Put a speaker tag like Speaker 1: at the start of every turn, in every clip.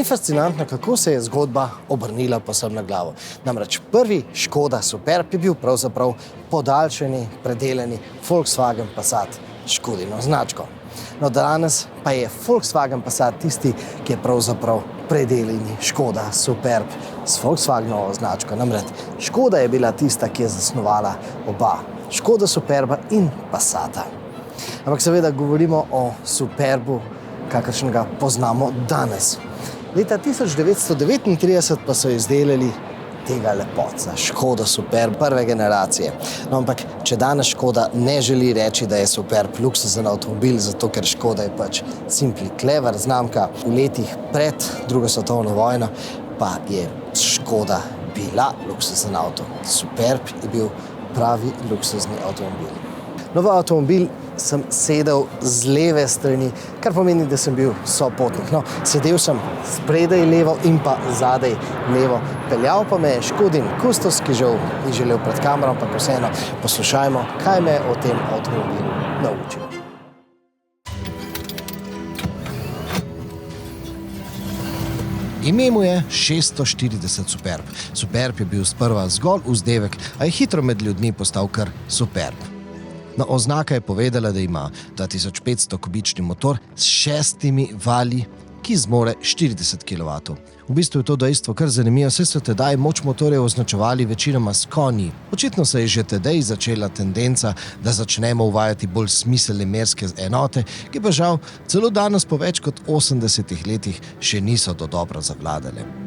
Speaker 1: Meni je fascinantno, kako se je zgodba obrnila posebno na glavo. Namreč prvi Škoda Superb je bil pravzaprav podaljšani, predelani Volkswagen Passat s Škodino značko. No, danes pa je Volkswagen Passat tisti, ki je pravzaprav predelani Škoda Superb s Volkswagenovo značko. Namreč Škoda je bila tista, ki je zasnovala oba Škoda Superba in Passata. Ampak seveda govorimo o Superbu, kakršnega poznamo danes. Leta 1939 pa so izdelali tega lepotca, Škoda Superb prve generacije. No, ampak če danes Škoda ne želi reči, da je Superb luksuzen avtomobil, zato ker Škoda je pač simply clever znamka, v letih pred drugo svetovno vojno pa je Škoda bila luksuzen avto. Superb je bil pravi luksuzni avtomobil. No, v avtomobil sem sedel z leve strani, kar pomeni, da sem bil sopotnik. No, sedel sem spredaj levo in pa zadaj levo. Peljal pa me je Škodin kustos, ki žal ni želel pred kamerom, pa vseeno poslušajmo, kaj me je o tem avtomobilu naučil. Ime mu je 640 Superb. Superb je bil sprva zgolj vzdevek, a je hitro med ljudmi postal kar Superb. No, oznaka je povedala, da ima 2500 kubični motor s 6 vali, ki zmore 40 kW. V bistvu je to dejstvo kar zanimivo, saj so tedaj moč motorjev označevali večinoma s konji. Očitno se je že tedaj začela tendenca, da začnemo uvajati bolj smiselne merske enote, ki pa žal celo danes po več kot 80 letih še niso dodobra zavladale.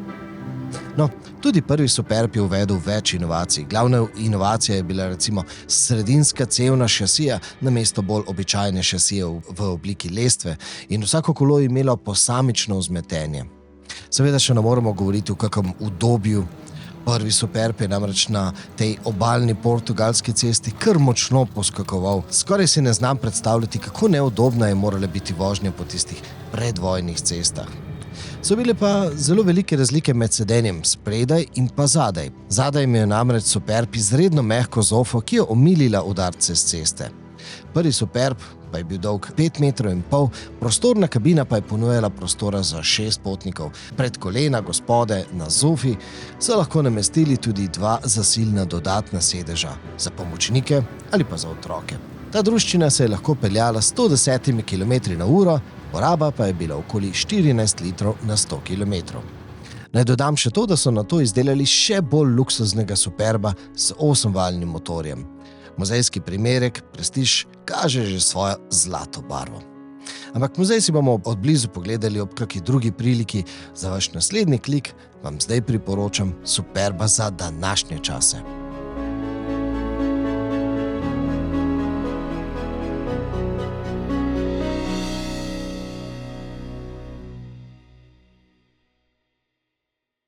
Speaker 1: No, tudi prvi Superb je uvedel več inovacij. Glavna inovacija je bila recimo sredinska cevna šasija namesto bolj običajne šasije v obliki lestve in vsako kolo je imelo posamično vzmetenje. Seveda še ne moramo govoriti o kakem udobju. Prvi Superb je namreč na tej obalni portugalski cesti kar močno poskakoval. Skoraj si ne znam predstavljati, kako neudobna je morala biti vožnja po tistih predvojnih cestah. So bile pa zelo velike razlike med sedenjem spredaj in pa zadaj. Zadaj je namreč Superb izredno mehko zofo, ki je omilila udarce s ceste. Prvi Superb pa je bil dolg 5,5 metra, prostorna kabina pa je ponujala prostora za 6 potnikov. Pred kolena gospode na zofi so lahko namestili tudi 2 zasilna dodatna sedeža, za pomočnike ali pa za otroke. Ta druščina se je lahko peljala 110 km/h, poraba pa je bila okoli 14 litrov na 100 km. Naj dodam še to, da so nato izdelali še bolj luksuznega Superba s 8-valjnim motorjem. Muzejski primerek Prestiž kaže že svojo zlato barvo. Ampak muzej si bomo od blizu pogledali ob kakšni drugi priliki. Za vaš naslednji klik vam zdaj priporočam Superba za današnje čase.